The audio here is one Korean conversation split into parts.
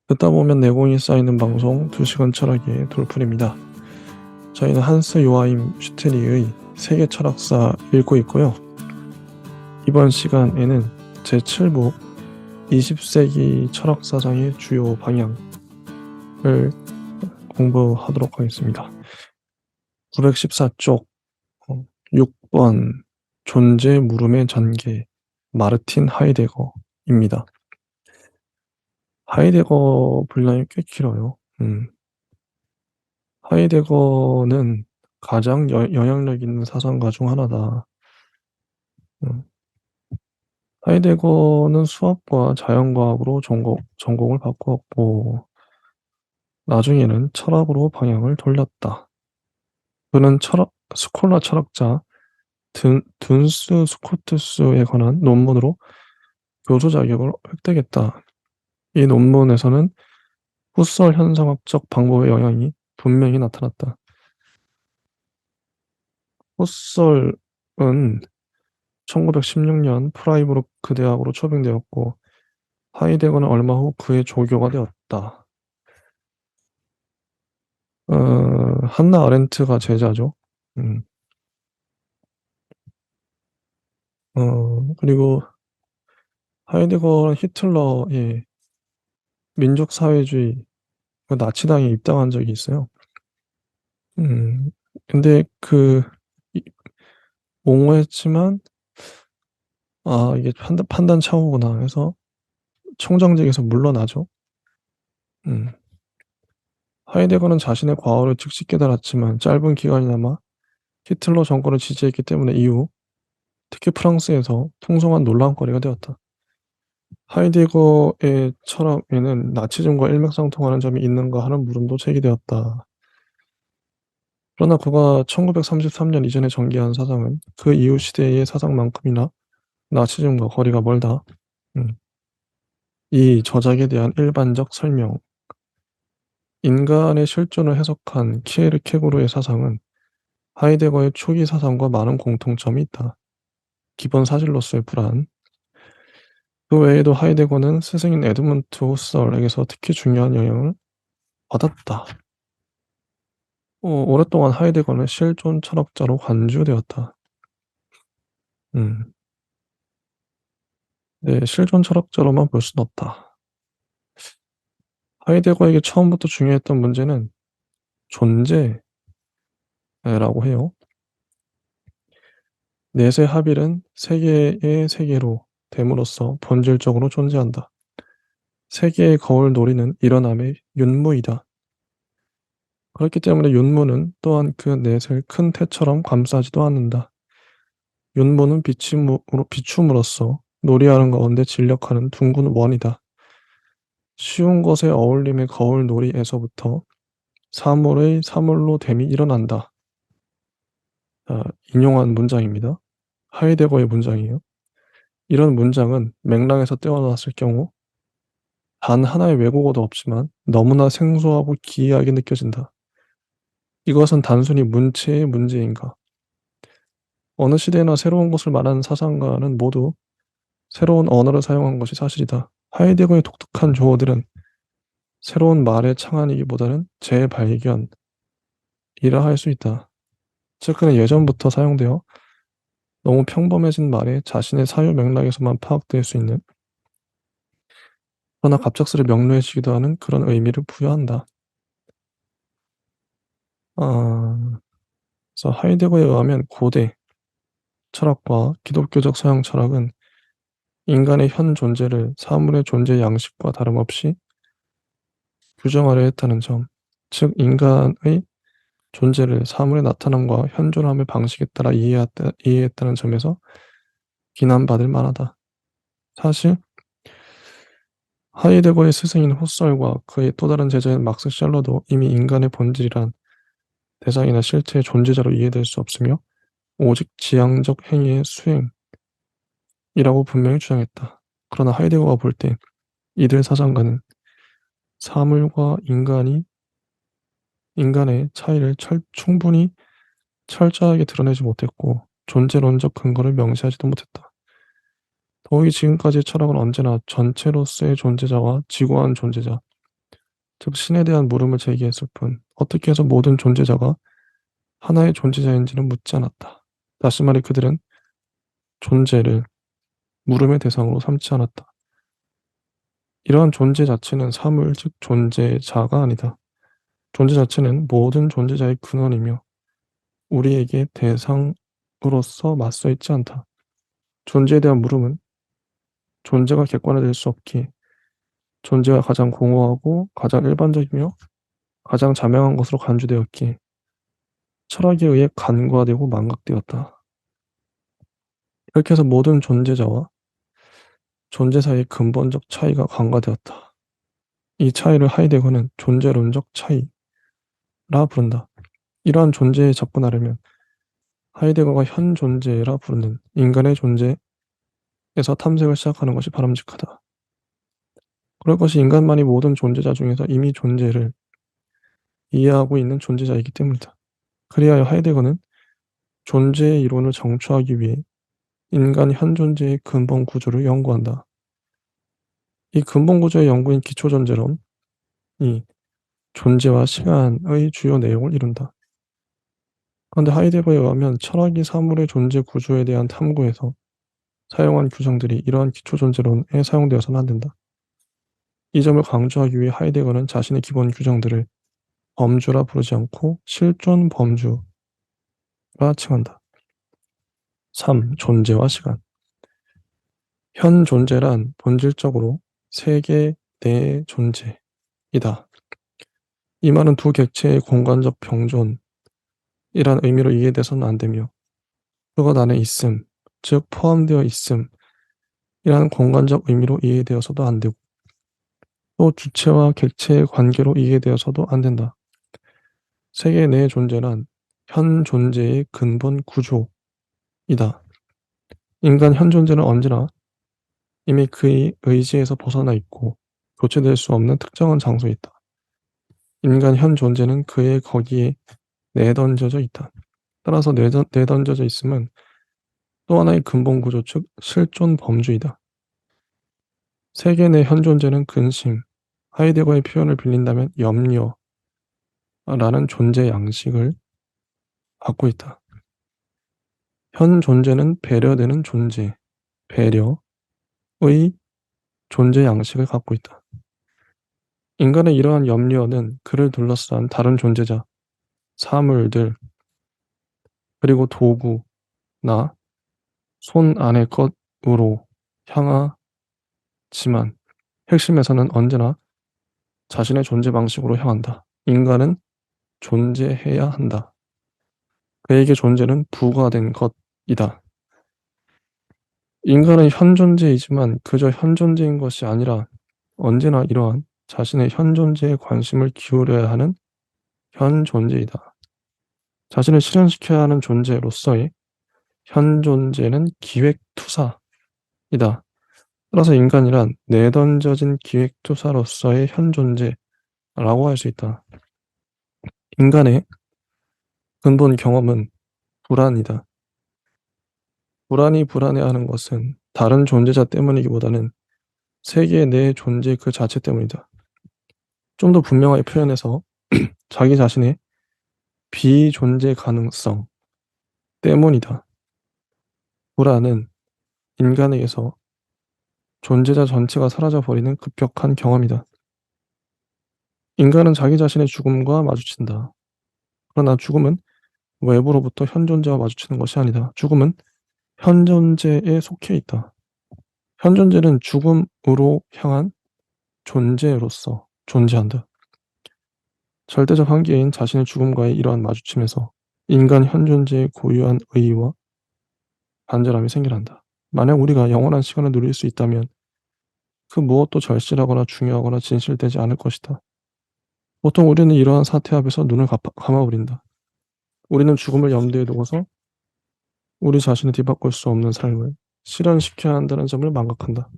듣다 보면 내공이 쌓이는 방송 2시간 철학의 돌풀입니다. 저희는 한스 요아임 슈테리의 세계 철학사 읽고 있고요. 이번 시간에는 제7부 20세기 철학사상의 주요 방향을 공부하도록 하겠습니다. 914쪽 6번 존재 물음의 전개 마르틴 하이데거입니다. 하이데거 분량이 꽤 길어요. 하이데거는 가장 영향력 있는 사상가 중 하나다. 하이데거는 수학과 자연과학으로 전공을 바꾸었고 나중에는 철학으로 방향을 돌렸다. 그는 스콜라 철학자 둔스 스코투스에 관한 논문으로 교수 자격을 획득했다. 이 논문에서는 후설 현상학적 방법의 영향이 분명히 나타났다. 후설은 1916년 프라이부르크 대학으로 초빙되었고 하이데거는 얼마 후 그의 조교가 되었다. 한나 아렌트가 제자죠. 그리고 하이데거는 히틀러의 민족사회주의 나치당에 입당한 적이 있어요. 근데 옹호했지만 이게 판단 착오구나 해서 총장직에서 물러나죠. 하이데거는 자신의 과오를 즉시 깨달았지만 짧은 기간이나마 히틀러 정권을 지지했기 때문에 이후 특히 프랑스에서 풍성한 논란거리가 되었다. 하이데거의 철학에는 나치즘과 일맥상통하는 점이 있는가 하는 물음도 제기되었다. 그러나 그가 1933년 이전에 전개한 사상은 그 이후 시대의 사상만큼이나 나치즘과 거리가 멀다. 이 저작에 대한 일반적 설명. 인간의 실존을 해석한 키에르케고르의 사상은 하이데거의 초기 사상과 많은 공통점이 있다. 기본 사실로서의 불안. 그 외에도 하이데거는 스승인 에드문트 후설에게서 특히 중요한 영향을 받았다. 오랫동안 하이데거는 실존 철학자로 간주되었다. 네, 실존 철학자로만 볼 수는 없다. 하이데거에게 처음부터 중요했던 문제는 존재라고 해요. 넷의 합일은 세계의 세계로 됨으로써 본질적으로 존재한다. 세계의 거울 놀이는 일어남의 윤무이다. 그렇기 때문에 윤무는 또한 그 넷을 큰 태처럼 감싸지도 않는다. 윤무는 비춤으로써 놀이하는 가운데 진력하는 둥근 원이다. 쉬운 것의 어울림의 거울 놀이에서부터 사물의 사물로 됨이 일어난다. 인용한 문장입니다. 하이데거의 문장이에요. 이런 문장은 맥락에서 떼어놨을 경우 단 하나의 왜곡어도 없지만 너무나 생소하고 기이하게 느껴진다. 이것은 단순히 문체의 문제인가? 어느 시대나 새로운 것을 말하는 사상가는 모두 새로운 언어를 사용한 것이 사실이다. 하이데거의 독특한 조어들은 새로운 말의 창안이기보다는 재발견이라 할 수 있다. 즉 그는 예전부터 사용되어 너무 평범해진 말에 자신의 사유 맥락에서만 파악될 수 있는 그러나 갑작스레 명료해지기도 하는 그런 의미를 부여한다. 그래서 하이데거에 의하면 고대 철학과 기독교적 서양 철학은 인간의 현 존재를 사물의 존재 양식과 다름없이 규정하려 했다는 점, 즉 인간의 존재를 사물의 나타남과 현존함의 방식에 따라 이해했다는 점에서 비난받을 만하다. 사실 하이데거의 스승인 후설과 그의 또 다른 제자인 막스 샬러도 이미 인간의 본질이란 대상이나 실체의 존재자로 이해될 수 없으며 오직 지향적 행위의 수행이라고 분명히 주장했다. 그러나 하이데거가 볼 때 이들 사상가는 사물과 인간의 차이를 충분히 철저하게 드러내지 못했고 존재론적 근거를 명시하지도 못했다. 더욱이 지금까지의 철학은 언제나 전체로서의 존재자와 지구한 존재자, 즉 신에 대한 물음을 제기했을 뿐 어떻게 해서 모든 존재자가 하나의 존재자인지는 묻지 않았다. 다시 말해 그들은 존재를 물음의 대상으로 삼지 않았다. 이러한 존재 자체는 사물, 즉 존재자가 아니다. 존재 자체는 모든 존재자의 근원이며 우리에게 대상으로서 맞서 있지 않다. 존재에 대한 물음은 존재가 객관화될 수 없기에 존재가 가장 공허하고 가장 일반적이며 가장 자명한 것으로 간주되었기에 철학에 의해 간과되고 망각되었다. 이렇게 해서 모든 존재자와 존재 사이의 근본적 차이가 간과되었다. 이 차이를 하이데거는 존재론적 차이라 부른다. 이러한 존재에 접근하려면 하이데거가 현 존재라 부르는 인간의 존재에서 탐색을 시작하는 것이 바람직하다. 그럴 것이 인간만이 모든 존재자 중에서 이미 존재를 이해하고 있는 존재자이기 때문이다. 그리하여 하이데거는 존재의 이론을 정추하기 위해 인간 현 존재의 근본 구조를 연구한다. 이 근본 구조의 연구인 기초존재론이 존재와 시간의 주요 내용을 이룬다. 그런데 하이데거에 의하면 철학이 사물의 존재 구조에 대한 탐구에서 사용한 규정들이 이러한 기초존재론에 사용되어서는 안 된다. 이 점을 강조하기 위해 하이데거는 자신의 기본 규정들을 범주라 부르지 않고 실존 범주라 칭한다. 3. 존재와 시간. 현 존재란 본질적으로 세계 내의 존재이다. 이 말은 두 객체의 공간적 병존이란 의미로 이해돼서는 안 되며 그것 안에 있음, 즉 포함되어 있음이라는 공간적 의미로 이해되어서도 안 되고 또 주체와 객체의 관계로 이해되어서도 안 된다. 세계 내의 존재란 현 존재의 근본 구조이다. 인간 현 존재는 언제나 이미 그의 의지에서 벗어나 있고 교체될 수 없는 특정한 장소에 있다. 인간 현 존재는 그의 거기에 내던져져 있다. 따라서 내던져져 있음은 또 하나의 근본 구조 즉 실존 범주이다. 세계 내 현 존재는 근심, 하이데거의 표현을 빌린다면 염려라는 존재 양식을 갖고 있다. 현 존재는 배려되는 존재, 배려의 존재 양식을 갖고 있다. 인간의 이러한 염려는 그를 둘러싼 다른 존재자, 사물들, 그리고 도구나 손 안의 것으로 향하지만 핵심에서는 언제나 자신의 존재 방식으로 향한다. 인간은 존재해야 한다. 그에게 존재는 부과된 것이다. 인간은 현 존재이지만 그저 현 존재인 것이 아니라 언제나 이러한 자신의 현 존재에 관심을 기울여야 하는 현 존재이다. 자신을 실현시켜야 하는 존재로서의 현 존재는 기획투사이다. 따라서 인간이란 내던져진 기획투사로서의 현 존재라고 할 수 있다. 인간의 근본 경험은 불안이다. 불안이 불안해하는 것은 다른 존재자 때문이기보다는 세계 내 존재 그 자체 때문이다. 좀 더 분명하게 표현해서 자기 자신의 비존재 가능성 때문이다. 불안은 인간에게서 존재자 전체가 사라져버리는 급격한 경험이다. 인간은 자기 자신의 죽음과 마주친다. 그러나 죽음은 외부로부터 현 존재와 마주치는 것이 아니다. 죽음은 현 존재에 속해 있다. 현 존재는 죽음으로 향한 존재로서 존재한다. 절대적 한계인 자신의 죽음과의 이러한 마주침에서 인간 현 존재의 고유한 의의와 간절함이 생겨난다. 만약 우리가 영원한 시간을 누릴 수 있다면 그 무엇도 절실하거나 중요하거나 진실되지 않을 것이다. 보통 우리는 이러한 사태 앞에서 눈을 감아버린다. 우리는 죽음을 염두에 두고서 우리 자신을 뒤바꿀 수 없는 삶을 실현시켜야 한다는 점을 망각한다.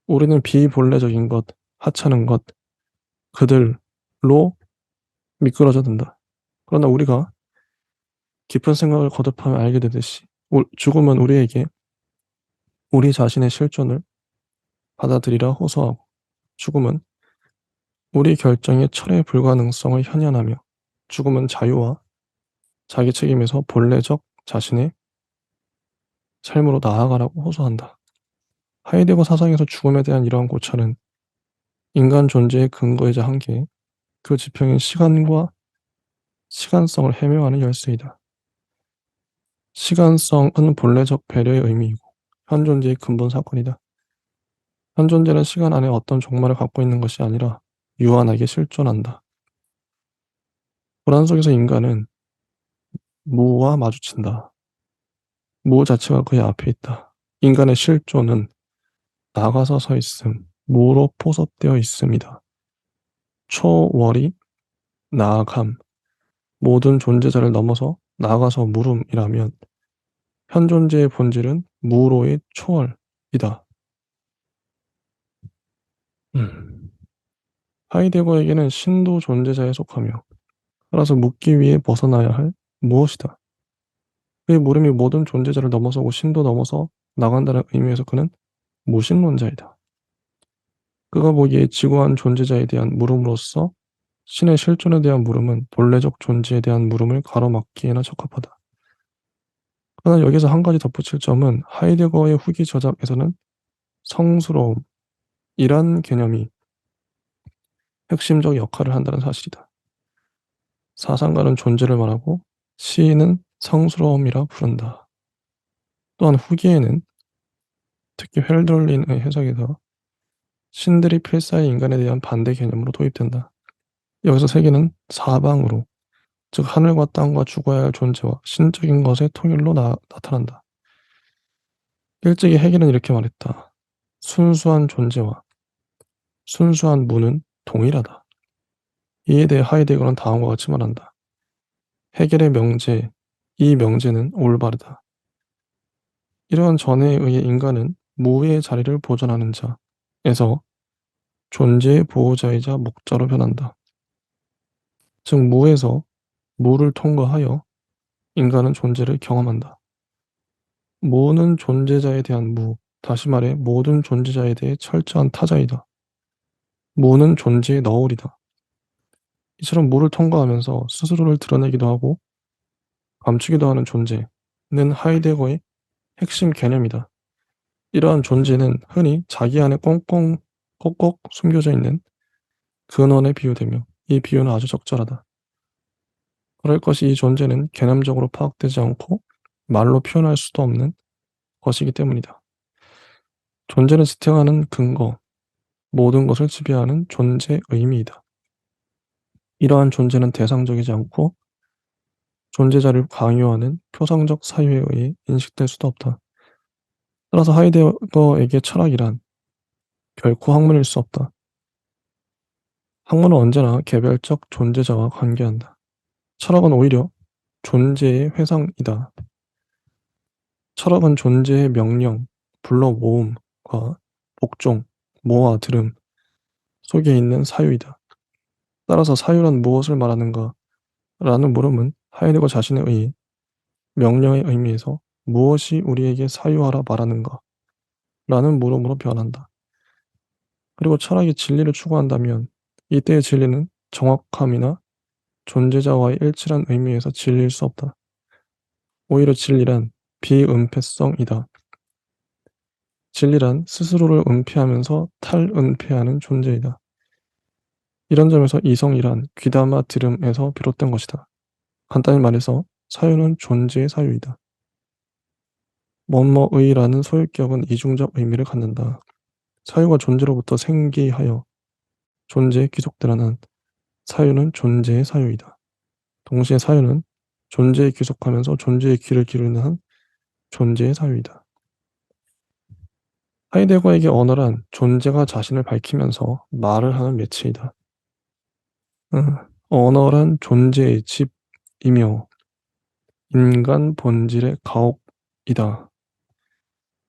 우리는 비본래적인 것, 하찮은 것, 그들로 미끄러져 든다. 그러나 우리가 깊은 생각을 거듭하며 알게 되듯이 죽음은 우리에게 우리 자신의 실존을 받아들이라 호소하고 죽음은 우리 결정의 철회 불가능성을 현현하며 죽음은 자유와 자기 책임에서 본래적 자신의 삶으로 나아가라고 호소한다. 하이데거 사상에서 죽음에 대한 이러한 고찰은 인간 존재의 근거이자 한계, 그 지평인 시간과 시간성을 해명하는 열쇠이다. 시간성은 본래적 배려의 의미이고 현 존재의 근본 사건이다. 현 존재는 시간 안에 어떤 종말을 갖고 있는 것이 아니라 유한하게 실존한다. 불안 속에서 인간은 무와 마주친다. 무 자체가 그의 앞에 있다. 인간의 실존은 나가서 서 있음, 무로 포섭되어 있음이다. 초월이 나아감, 모든 존재자를 넘어서 나가서 물음이라면 현 존재의 본질은 무로의 초월이다. 음. 하이데거에게는 신도 존재자에 속하며 따라서 묻기 위해 벗어나야 할 무엇이다. 그의 물음이 모든 존재자를 넘어서고 신도 넘어서 나간다는 의미에서 그는 무신론자이다. 그가 보기에 지구한 존재자에 대한 물음으로써 신의 실존에 대한 물음은 본래적 존재에 대한 물음을 가로막기에나 적합하다. 그러나 여기서 한 가지 덧붙일 점은 하이데거의 후기 저작에서는 성스러움이란 개념이 핵심적 역할을 한다는 사실이다. 사상가는 존재를 말하고 시인은 성스러움이라 부른다. 또한 후기에는 특히 헬덜린의 해석에서 신들이 필사의 인간에 대한 반대 개념으로 도입된다. 여기서 세계는 사방으로, 즉 하늘과 땅과 죽어야 할 존재와 신적인 것의 통일로 나타난다. 일찍이 해겔은 이렇게 말했다. 순수한 존재와 순수한 무는 동일하다. 이에 대해 하이데거는 다음과 같이 말한다. 해겔의 명제, 이 명제는 올바르다. 이러한 전해에 의해 인간은 무의 자리를 보존하는 자에서 존재의 보호자이자 목자로 변한다. 즉 무에서 무를 통과하여 인간은 존재를 경험한다. 무는 존재자에 대한 무, 다시 말해 모든 존재자에 대해 철저한 타자이다. 무는 존재의 너울이다. 이처럼 무를 통과하면서 스스로를 드러내기도 하고 감추기도 하는 존재는 하이데거의 핵심 개념이다. 이러한 존재는 흔히 자기 안에 꼭꼭 숨겨져 있는 근원에 비유되며 이 비유는 아주 적절하다. 그럴 것이 이 존재는 개념적으로 파악되지 않고 말로 표현할 수도 없는 것이기 때문이다. 존재는 지탱하는 근거, 모든 것을 지배하는 존재 의미이다. 이러한 존재는 대상적이지 않고 존재자를 강요하는 표상적 사유에 의해 인식될 수도 없다. 따라서 하이데거에게 철학이란 결코 학문일 수 없다. 학문은 언제나 개별적 존재자와 관계한다. 철학은 오히려 존재의 회상이다. 철학은 존재의 명령, 불러 모음과 복종, 모아 들음 속에 있는 사유이다. 따라서 사유란 무엇을 말하는가? 라는 물음은 하이데거 자신에 의해 명령의 의미에서 무엇이 우리에게 사유하라 말하는가? 라는 물음으로 변한다. 그리고 철학이 진리를 추구한다면 이때의 진리는 정확함이나 존재자와의 일치란 의미에서 진리일 수 없다. 오히려 진리란 비은폐성이다. 진리란 스스로를 은폐하면서 탈은폐하는 존재이다. 이런 점에서 이성이란 귀담아 들음에서 비롯된 것이다. 간단히 말해서 사유는 존재의 사유이다. 뭐뭐의라는 소유격은 이중적 의미를 갖는다. 사유가 존재로부터 생기하여 존재에 귀속되는 한 사유는 존재의 사유이다. 동시에 사유는 존재에 귀속하면서 존재의 귀를 기르는 한 존재의 사유이다. 하이데거에게 언어란 존재가 자신을 밝히면서 말을 하는 매체이다. 언어란 존재의 집이며 인간 본질의 가옥이다.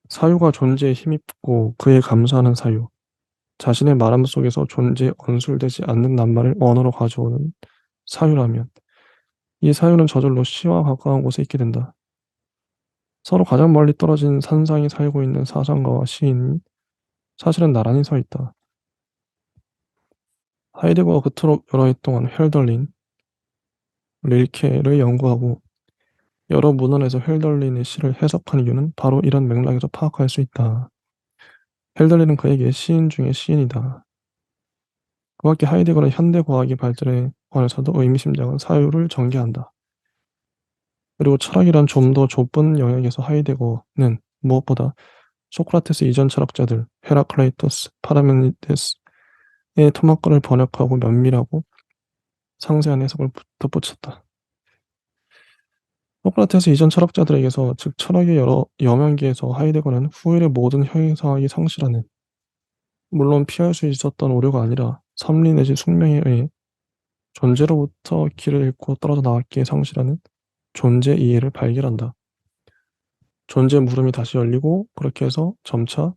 사유가 존재에 힘입고 그에 감사하는 사유, 자신의 말함 속에서 존재에 언술되지 않는 낱말을 언어로 가져오는 사유라면 이 사유는 저절로 시와 가까운 곳에 있게 된다. 서로 가장 멀리 떨어진 산상이 살고 있는 사상가와 시인이 사실은 나란히 서 있다. 하이데거가 그토록 여러 해 동안 헬덜린, 릴케를 연구하고 여러 문헌에서 헬덜린의 시를 해석한 이유는 바로 이런 맥락에서 파악할 수 있다. 헬덜린은 그에게 시인 중의 시인이다. 그 밖에 하이데거는 현대 과학의 발전에 관해서도 의미심장한 사유를 전개한다. 그리고 철학이란 좀 더 좁은 영역에서 하이데거는 무엇보다 소크라테스 이전 철학자들 헤라클레이토스, 파라메니데스의 토막글을 번역하고 면밀하고 상세한 해석을 덧붙였다. 소크라테스 이전 철학자들에게서, 즉 철학의 여러 여명기에서 하이데거는 후일의 모든 형이상학이 상실하는, 물론 피할 수 있었던 오류가 아니라 삼리 내지 숙명에 의해 존재로부터 길을 잃고 떨어져 나왔기에 상실하는 존재 이해를 발견한다. 존재 물음이 다시 열리고 그렇게 해서 점차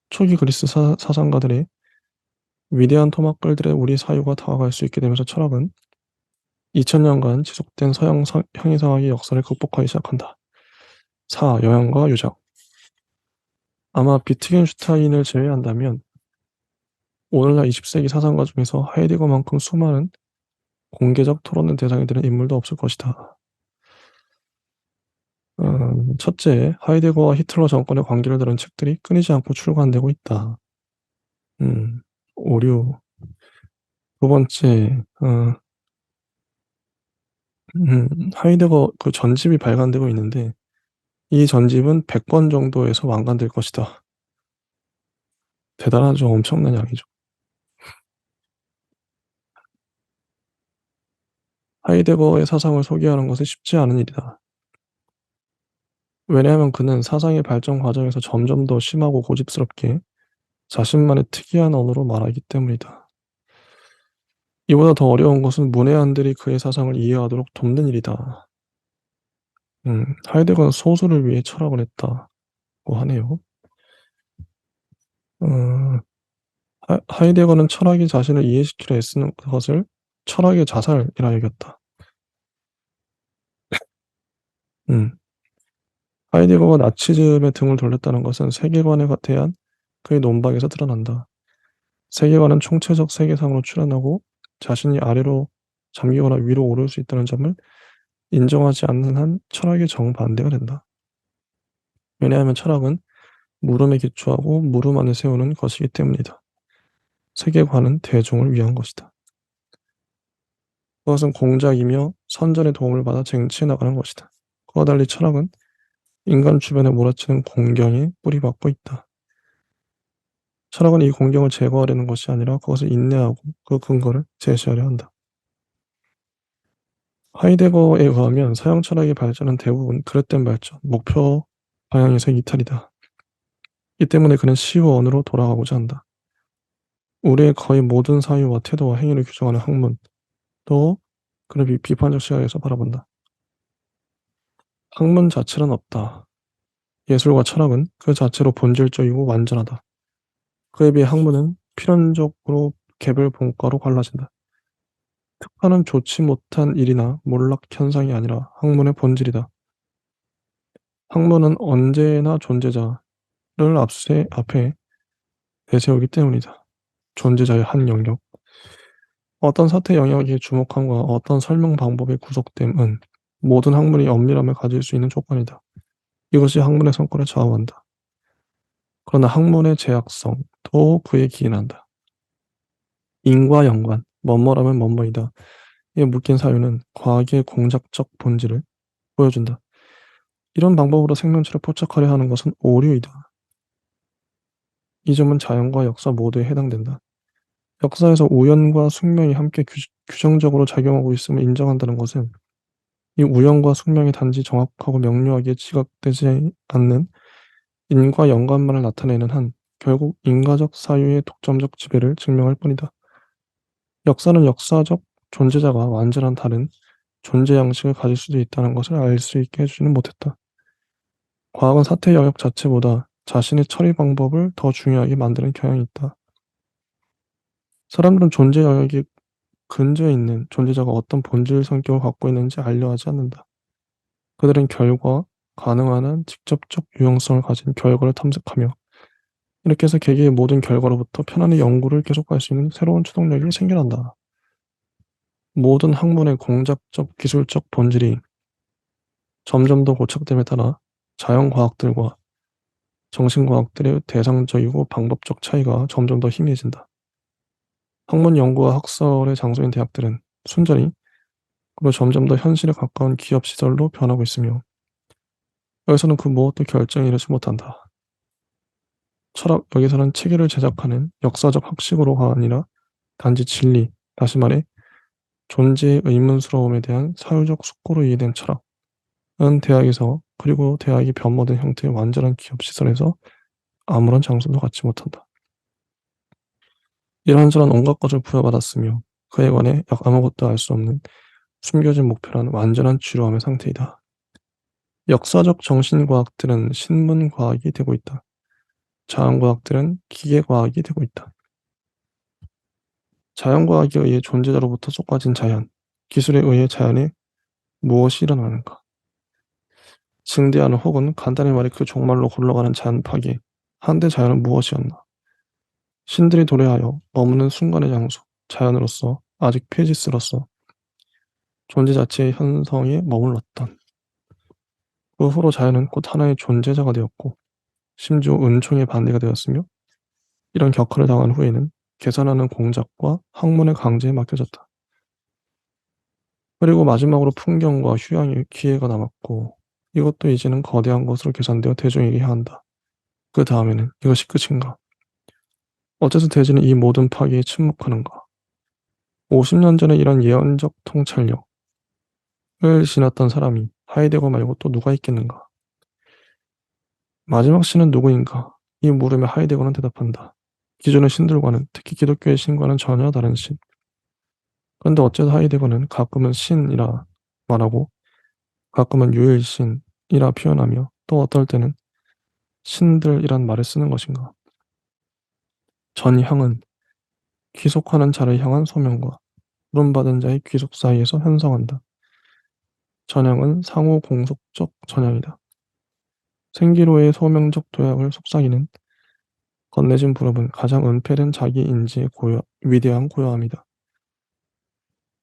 초기 그리스 사상가들의 위대한 토막글들의 우리 사유가 다가갈 수 있게 되면서 철학은 2000년간 지속된 서양 형이상학의 역사를 극복하기 시작한다. 4. 영향과 유적. 아마 비트겐슈타인을 제외한다면 오늘날 20세기 사상가 중에서 하이데거만큼 수많은 공개적 토론의 대상이 되는 인물도 없을 것이다. 첫째, 하이데거와 히틀러 정권의 관계를 다룬 책들이 끊이지 않고 출간되고 있다. 오류. 두 번째, 하이데거 그 전집이 발간되고 있는데 이 전집은 100권 정도에서 완간될 것이다. 대단하죠. 엄청난 양이죠. 하이데거의 사상을 소개하는 것은 쉽지 않은 일이다. 왜냐하면 그는 사상의 발전 과정에서 점점 더 심하고 고집스럽게 자신만의 특이한 언어로 말하기 때문이다. 이보다 더 어려운 것은 문외한들이 그의 사상을 이해하도록 돕는 일이다. 하이데거는 소수를 위해 철학을 했다고 하네요. 어, 하이데거는 철학이 자신을 이해시키려 애쓰는 것을 철학의 자살이라 여겼다. 음, 하이데거가 나치즘에 등을 돌렸다는 것은 세계관에 대한 그의 논박에서 드러난다. 세계관은 총체적 세계상으로 출현하고 자신이 아래로 잠기거나 위로 오를 수 있다는 점을 인정하지 않는 한 철학의 정반대가 된다. 왜냐하면 철학은 물음에 기초하고 물음 안에 세우는 것이기 때문이다. 세계관은 대중을 위한 것이다. 그것은 공작이며 선전의 도움을 받아 쟁취해 나가는 것이다. 그와 달리 철학은 인간 주변에 몰아치는 공경에 뿌리박고 있다. 철학은 이 공경을 제거하려는 것이 아니라 그것을 인내하고 그 근거를 제시하려 한다. 하이데거에 의하면 서양 철학의 발전은 대부분 그릇된 발전, 목표 방향에서 이탈이다. 이 때문에 그는 시원으로 돌아가고자 한다. 우리의 거의 모든 사유와 태도와 행위를 규정하는 학문, 또 그를 비판적 시각에서 바라본다. 학문 자체는 없다. 예술과 철학은 그 자체로 본질적이고 완전하다. 그에 비해 학문은 필연적으로 개별 본과로 갈라진다. 특화는 좋지 못한 일이나 몰락 현상이 아니라 학문의 본질이다. 학문은 언제나 존재자를 앞에 내세우기 때문이다. 존재자의 한 영역. 어떤 사태 영역의 주목함과 어떤 설명 방법의 구속됨은 모든 학문이 엄밀함을 가질 수 있는 조건이다. 이것이 학문의 성과를 좌우한다. 그러나 학문의 제약성도 그에 기인한다. 인과 연관, 뭐뭐라면 뭐뭐이다. 에 묶인 사유는 과학의 공작적 본질을 보여준다. 이런 방법으로 생명체를 포착하려 하는 것은 오류이다. 이 점은 자연과 역사 모두에 해당된다. 역사에서 우연과 숙명이 함께 규정적으로 작용하고 있음을 인정한다는 것은 이 우연과 숙명이 단지 정확하고 명료하게 지각되지 않는 인과 연관만을 나타내는 한 결국 인과적 사유의 독점적 지배를 증명할 뿐이다. 역사는 역사적 존재자가 완전한 다른 존재 양식을 가질 수도 있다는 것을 알 수 있게 해주지는 못했다. 과학은 사태 영역 자체보다 자신의 처리 방법을 더 중요하게 만드는 경향이 있다. 사람들은 존재 영역이 근저에 있는 존재자가 어떤 본질 성격을 갖고 있는지 알려하지 않는다. 그들은 결과, 가능한 한 직접적 유형성을 가진 결과를 탐색하며 이렇게 해서 개개의 모든 결과로부터 편안히 연구를 계속할 수 있는 새로운 추동력이 생겨난다. 모든 학문의 공작적 기술적 본질이 점점 더 고착됨에 따라 자연과학들과 정신과학들의 대상적이고 방법적 차이가 점점 더 희미해진다. 학문 연구와 학설의 장소인 대학들은 순전히 그리고 점점 더 현실에 가까운 기업 시설로 변하고 있으며 여기서는 그 무엇도 결정에 이르지 못한다. 철학 여기서는 체계를 제작하는 역사적 학식으로가 아니라 단지 진리, 다시 말해 존재의 의문스러움에 대한 사유적 숙고로 이해된 철학은 대학에서 그리고 대학이 변모된 형태의 완전한 기업 시설에서 아무런 장소도 갖지 못한다. 이런저런 온갖 것을 부여받았으며 그에 관해 약 아무것도 알 수 없는 숨겨진 목표란 완전한 지루함의 상태이다. 역사적 정신과학들은 신문과학이 되고 있다. 자연과학들은 기계과학이 되고 있다. 자연과학에 의해 존재자로부터 쏟아진 자연, 기술에 의해 자연에 무엇이 일어나는가? 증대하는 혹은 간단히 말해 그 종말로 굴러가는 자연 파괴, 한때 자연은 무엇이었나? 신들이 도래하여 머무는 순간의 장소, 자연으로서 아직 페지스로서 존재 자체의 현성에 머물렀던 그 후로 자연은 곧 하나의 존재자가 되었고 심지어 은총의 반대가 되었으며 이런 격화를 당한 후에는 계산하는 공작과 학문의 강제에 맡겨졌다. 그리고 마지막으로 풍경과 휴양의 기회가 남았고 이것도 이제는 거대한 것으로 계산되어 대중에게 향한다. 그 다음에는 이것이 끝인가? 어째서 대지는 이 모든 파괴에 침묵하는가? 50년 전에 이런 예언적 통찰력을 지났던 사람이 하이데거 말고 또 누가 있겠는가? 마지막 신은 누구인가? 이 물음에 하이데거는 대답한다. 기존의 신들과는 특히 기독교의 신과는 전혀 다른 신. 그런데 어째서 하이데거는 가끔은 신이라 말하고 가끔은 유일신이라 표현하며 또 어떨 때는 신들이란 말을 쓰는 것인가? 전향은 귀속하는 자를 향한 소명과 부름받은 자의 귀속 사이에서 현성한다. 전향은 상호 공속적 전향이다. 생기로의 소명적 도약을 속삭이는 건네진 부름은 가장 은폐된 자기 인지의 위대한 고요함이다.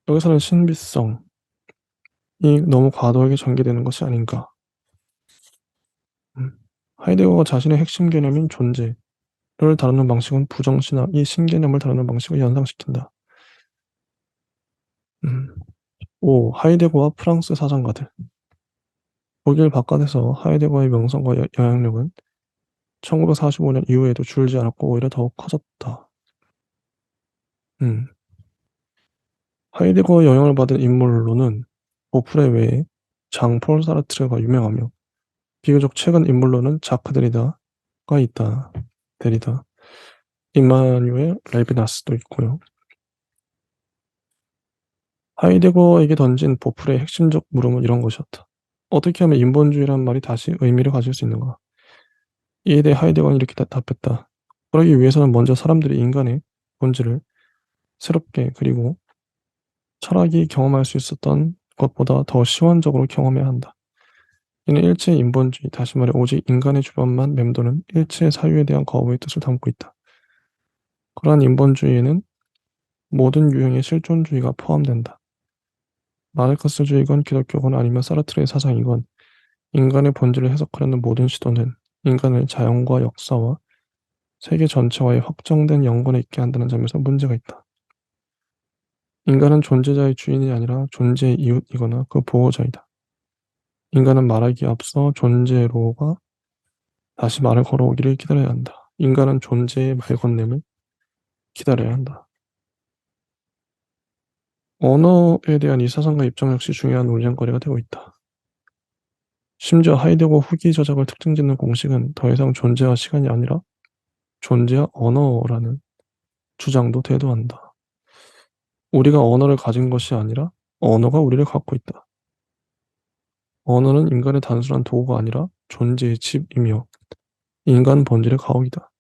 여기서는 신비성이 너무 과도하게 전개되는 것이 아닌가. 하이데거가 자신의 핵심 개념인 존재를 다루는 방식은 부정신학, 이 신개념을 다루는 방식을 연상시킨다. 5. 하이데거와 프랑스 사상가들. 독일 바깥에서 하이데거의 명성과 영향력은 1945년 이후에도 줄지 않았고 오히려 더욱 커졌다. 음. 하이데거의 영향을 받은 인물로는 보프레 외에 장폴 사르트르가 유명하며 비교적 최근 인물로는 자크 데리다가 있다. 데리다. 임마누엘 레비나스도 있고요. 하이데거에게 던진 보풀의 핵심적 물음은 이런 것이었다. 어떻게 하면 인본주의란 말이 다시 의미를 가질 수 있는가? 이에 대해 하이데거는 이렇게 답했다. 그러기 위해서는 먼저 사람들이 인간의 본질을 새롭게 그리고 철학이 경험할 수 있었던 것보다 더 시원적으로 경험해야 한다. 이는 일체의 인본주의, 다시 말해 오직 인간의 주관만 맴도는 일체의 사유에 대한 거부의 뜻을 담고 있다. 그러한 인본주의에는 모든 유형의 실존주의가 포함된다. 마르크스주의건 기독교건 아니면 사르트르의 사상이건 인간의 본질을 해석하려는 모든 시도는 인간을 자연과 역사와 세계 전체와의 확정된 연관에 있게 한다는 점에서 문제가 있다. 인간은 존재자의 주인이 아니라 존재의 이웃이거나 그 보호자이다. 인간은 말하기에 앞서 존재로가 다시 말을 걸어오기를 기다려야 한다. 인간은 존재의 말 건냄을 기다려야 한다. 언어에 대한 이 사상과 입장 역시 중요한 논쟁거리가 되고 있다. 심지어 하이데거 후기 저작을 특징 짓는 공식은 더 이상 존재와 시간이 아니라 존재와 언어라는 주장도 대두한다. 우리가 언어를 가진 것이 아니라 언어가 우리를 갖고 있다. 언어는 인간의 단순한 도구가 아니라 존재의 집이며 인간 본질의 가옥이다.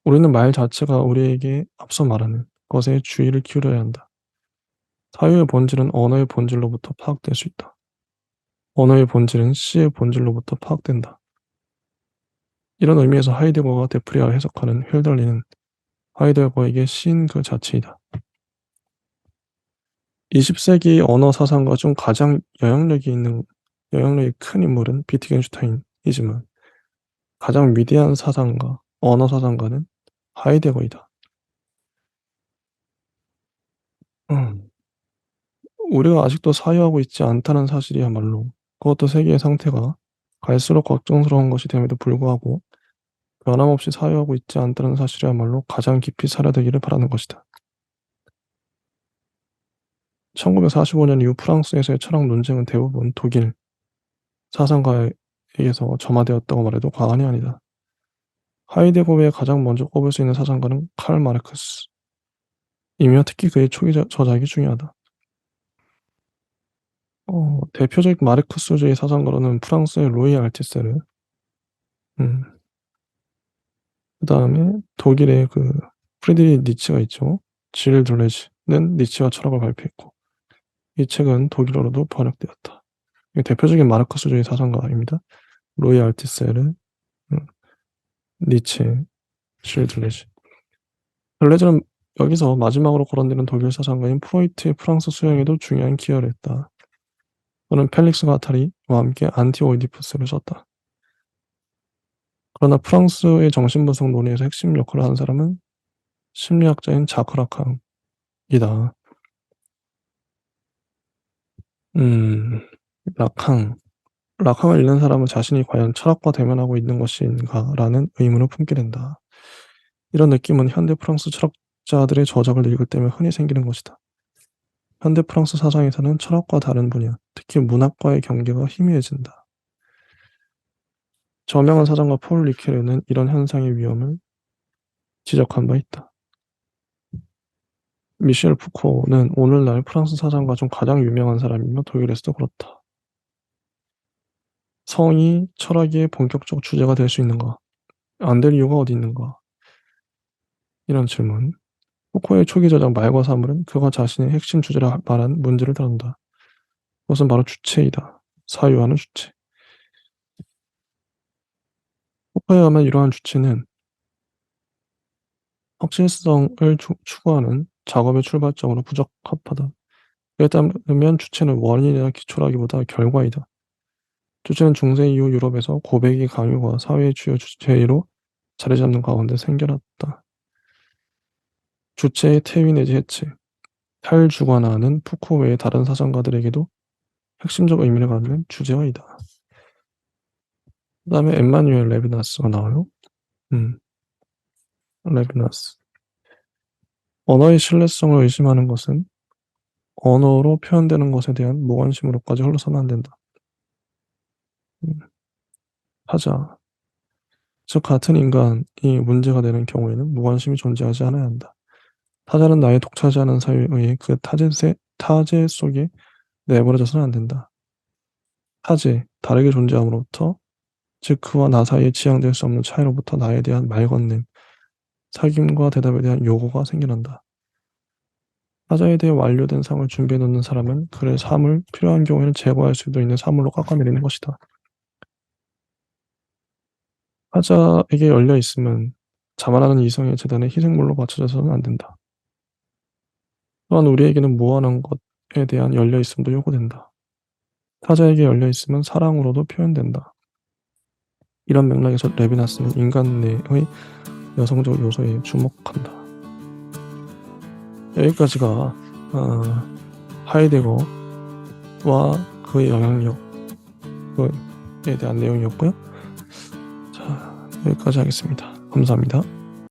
우리는 말 자체가 우리에게 앞서 말하는 것에 주의를 기울여야 한다. 사유의 본질은 언어의 본질로부터 파악될 수 있다. 언어의 본질은 시의 본질로부터 파악된다. 이런 의미에서 하이데거가 데프리아를 해석하는 헬덜린은 하이데거에게 시인 그 자체이다. 20세기 언어 사상가 중 가장 영향력이 큰 인물은 비트겐슈타인이지만 가장 위대한 사상가, 언어 사상가는 하이데거이다. 음, 우리가 아직도 사유하고 있지 않다는 사실이야말로 그것도 세계의 상태가 갈수록 걱정스러운 것이 됨에도 불구하고 변함없이 사유하고 있지 않다는 사실이야말로 가장 깊이 사려되기를 바라는 것이다. 1945년 이후 프랑스에서의 철학 논쟁은 대부분 독일 사상가에게서 점화되었다고 말해도 과언이 아니다. 하이데거 외에 가장 먼저 꼽을 수 있는 사상가는 칼 마르크스 이며 특히 그의 초기 저작이 중요하다. 대표적 마르크스주의 사상가로는 프랑스의 루이 알티세르, 음, 그 다음에 독일의 그 프리드리히 니츠가 있죠. 질 둘레즈는 니츠와 철학을 발표했고 이 책은 독일어로도 번역되었다. 이게 대표적인 마르크스주의 사상가입니다. 루이 알티세르, 음, 니체, 질 둘레즈. 둘레즈는 여기서 마지막으로 거론되는 독일 사상가인 프로이트의 프랑스 수양에도 중요한 기여를 했다. 그는 펠릭스 가타리와 함께 안티오이디푸스를 썼다. 그러나 프랑스의 정신분석 논의에서 핵심 역할을 한 사람은 심리학자인 자크 라캉이다. 라캉. 라캉을 읽는 사람은 자신이 과연 철학과 대면하고 있는 것인가라는 의문을 품게 된다. 이런 느낌은 현대 프랑스 철학자들의 저작을 읽을 때면 흔히 생기는 것이다. 현대 프랑스 사상에서는 철학과 다른 분야, 특히 문학과의 경계가 희미해진다. 저명한 사상가 폴 리케르는 이런 현상의 위험을 지적한 바 있다. 미셸 푸코는 오늘날 프랑스 사상가 중 가장 유명한 사람이며 독일에서도 그렇다. 성이 철학의 본격적 주제가 될 수 있는가? 안 될 이유가 어디 있는가? 이런 질문. 푸코의 초기 저작 말과 사물은 그가 자신의 핵심 주제라 말한 문제를 다룬다. 그것은 바로 주체이다. 사유하는 주체. 푸코에 의하면 이러한 주체는 확실성을 추구하는 작업의 출발점으로 부적합하다. 그에 따르면 주체는 원인이나 기초라기보다 결과이다. 주체는 중세 이후 유럽에서 고백의 강요가 사회의 주요 주체로 자리 잡는 가운데 생겨났다. 주체의 퇴위 내지 해체, 탈주관화는 푸코 외의 다른 사상가들에게도 핵심적 의미를 갖는 주제어이다. 그 다음에 엠마뉴엘 레비나스가 나와요. 레비나스. 언어의 신뢰성을 의심하는 것은 언어로 표현되는 것에 대한 무관심으로까지 흘러서는 안 된다. 타자. 즉 같은 인간이 문제가 되는 경우에는 무관심이 존재하지 않아야 한다. 타자는 나의 독차지 않은 사유에 의해 그 타재 속에 내버려져서는 안 된다. 타재, 다르게 존재함으로부터, 즉 그와 나 사이에 지향될 수 없는 차이로부터 나에 대한 말건냄, 사귐과 대답에 대한 요구가 생겨난다. 타자에 대해 완료된 상을 준비해 놓는 사람은 그의 삶을 필요한 경우에는 제거할 수도 있는 사물로 깎아내리는 것이다. 타자에게 열려 있음은 자만하는 이성의 재단의 희생물로 맞춰져서는 안 된다. 또한 우리에게는 무한한 것에 대한 열려 있음도 요구된다. 타자에게 열려 있음은 사랑으로도 표현된다. 이런 맥락에서 레비나스는 인간 내의 여성적 요소에 주목한다. 여기까지가 하이데거와 그의 영향력에 대한 내용이었고요. 자, 여기까지 하겠습니다. 감사합니다.